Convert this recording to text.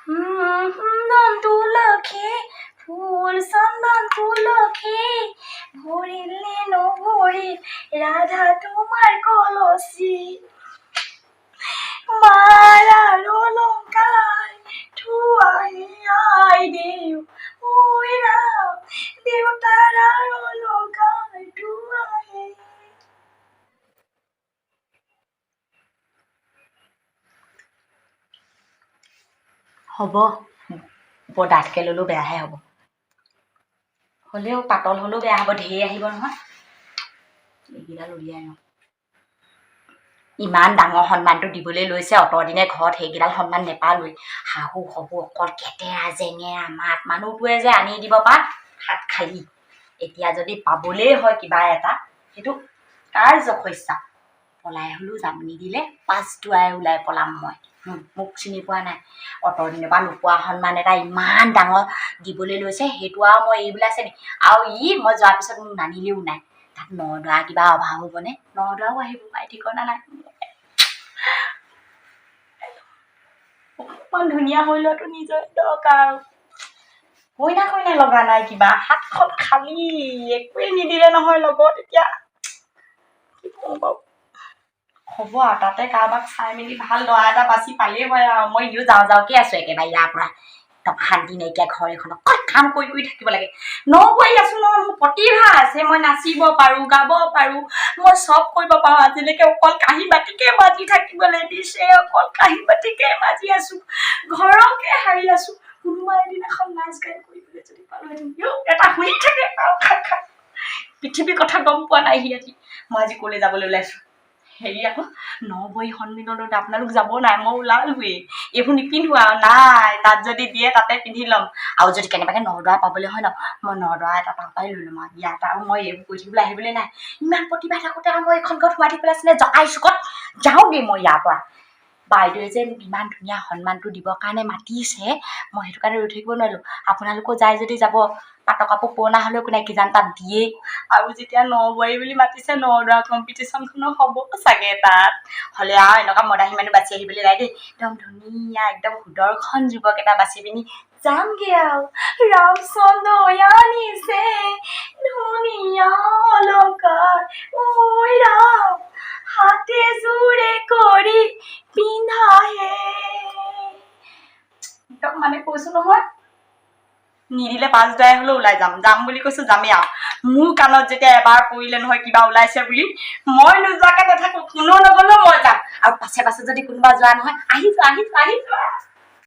চন্দন তুলসী ফুল চন্দন তুলসী ভৰিলে নভৰি ৰাধা তোমাৰ কলচী মাৰাৰ অলংকাৰ থোৱাহি আই দেউ ঐ ৰাম দেউতাৰ অলংকাৰ থোৱাহি। হ'ব বৰ ডাঠকৈ ল'লেও বেয়াহে হ'ব, হ'লেও পাতল হ'লেও বেয়া হ'ব, ঢেৰ আহিব নহয়। এইকেইডাল উলিয়াই ন ইমান ডাঙৰ সন্মানটো দিবলৈ লৈছে, অতদিনে ঘৰত সেইকেইডাল সন্মান নেপালোৱেই। শাহু শহু অকল কেটেৰা জেঙেৰা মাত, মানুহটোৱে যে আনি দিব পাত হাত খালি। এতিয়া যদি পাবলেই হয় কিবা এটা, সেইটো কাৰ্যসস্যা পলাই হ'লেও যাম, নিদিলে পাঁচ দুৱাৰে ওলাই পলাম মই। মোক চিনি পোৱা নাই, অতদিনৰ পৰা নোপোৱা সন্মান এটা ইমান ডাঙৰ দিবলৈ লৈছে, সেইটো আৰু মই এইবিলাক আছে নেকি? আৰু মই যোৱাৰ পিছত মোক নানিলেও নাই, তাত নদৰা কিবা অভাৱ হ'বনে? নদৰাও আহিব পাই, ঠিকনা নাই। অকণমান ধুনীয়া হৈ লোৱাটো নিজৰে দৰকাৰ আৰু। কইনা কইনা লগা নাই, কিবা হাতখন খালী, একোৱেই নিদিলে নহয় লগত। এতিয়া কি কৰোঁ বাৰু? হ'ব আৰু তাতে কাৰোবাক চাই মেলি ভাল ল'ৰা এটা বাচি পালেই হয় আৰু। মই যাওঁ যাওঁকৈ আছোঁ একেবাৰে ইয়াৰ পৰা। শান্তি নাইকিয়া ঘৰ এখনত অকল কাম কৰি কৰি থাকিব লাগে। নকৈ আছোঁ নহয়, মোৰ প্ৰতিভা আছে, মই নাচিব পাৰোঁ, গাব পাৰোঁ, মই চব কৰিব পাৰোঁ। আজিলৈকে অকল কাঁহী বাতিকে মাজি থাকিবলৈ দিছে, অকল কাঁহী বাতিকে মাজি আছোঁ, ঘৰকে সাৰি আছোঁ। কোনোবা এদিনাখন নাচ গান কৰিবলৈ যদি পাৰোঁ, এটা শুনি থাকে পৃথিৱীৰ কথা গম পোৱা নাই সি আজি। মই আজি ক'লৈ যাবলৈ ওলাইছোঁ? হেৰি আকৌ নবৈ সন্মিলনত আপোনালোক যাব নাই? মই ওলালোৱেই, এইবোৰ নিপিন্ধো আৰু নাই, তাত যদি দিয়ে তাতে পিন্ধি ল'ম। আৰু যদি কেনেবাকৈ নদৰা পাবলৈ হয় ন, মই নদৰা এটা তাৰ পৰাই লৈ ল'ম আৰু। ইয়াত আৰু মই এইবোৰ কৰি থাকিবলৈ আহিবলৈ নাই। ইমান প্ৰতিভা থাকোঁতে আৰু মই এইখন ঘৰত সোমাই থাকিবলৈ আছিলে? জকাই চুকত যাওঁগৈ মই ইয়াৰ পৰা। বাইদেৱে যে মোক ইমান ধুনীয়া সন্মানটো দিবৰ কাৰণে মাতিছে, মই সেইটো কাৰণে ৰৈ থাকিব নোৱাৰিলোঁ। আপোনালোকো যায় যদি যাব, পাটৰ কাপোৰ পুৰণা হ'লেও একো নাই, কিজান তাত দিয়েই। আৰু যেতিয়া নবোৱাৰী বুলি মাতিছে, নদৰা কম্পিটিশ্যনখনো হ'ব চাগে তাত। হ'লে আৰু এনেকুৱা মদাহী মানুহ বাচি আহিবলৈ নাই দেই। একদম ধুনীয়া একদম সুদৰ্শন যুৱক এটা বাচি পিনি যামগৈ আৰু। ৰামচন্দ্ৰই আনিছে ধুনীয়া অলংকাৰ, ঐ ৰাম হাতে জোৰে কৰি পিন্ধাহে। একদম মানে কৈছোঁ নহয়, নিদিলে পাঁচ দুৱাৰে হ'লেও ওলাই যাম। যাম বুলি কৈছোঁ, যামেই আৰু। মোৰ কাণত যেতিয়া এবাৰ পৰিলে নহয় কিবা ওলাইছে বুলি, মই নোযোৱাকৈ নাথাকোঁ, কোনো নগ'লেও মই যাম। আৰু পাছে পাছে যদি কোনোবা যোৱা নহয়, আহি যোৱা।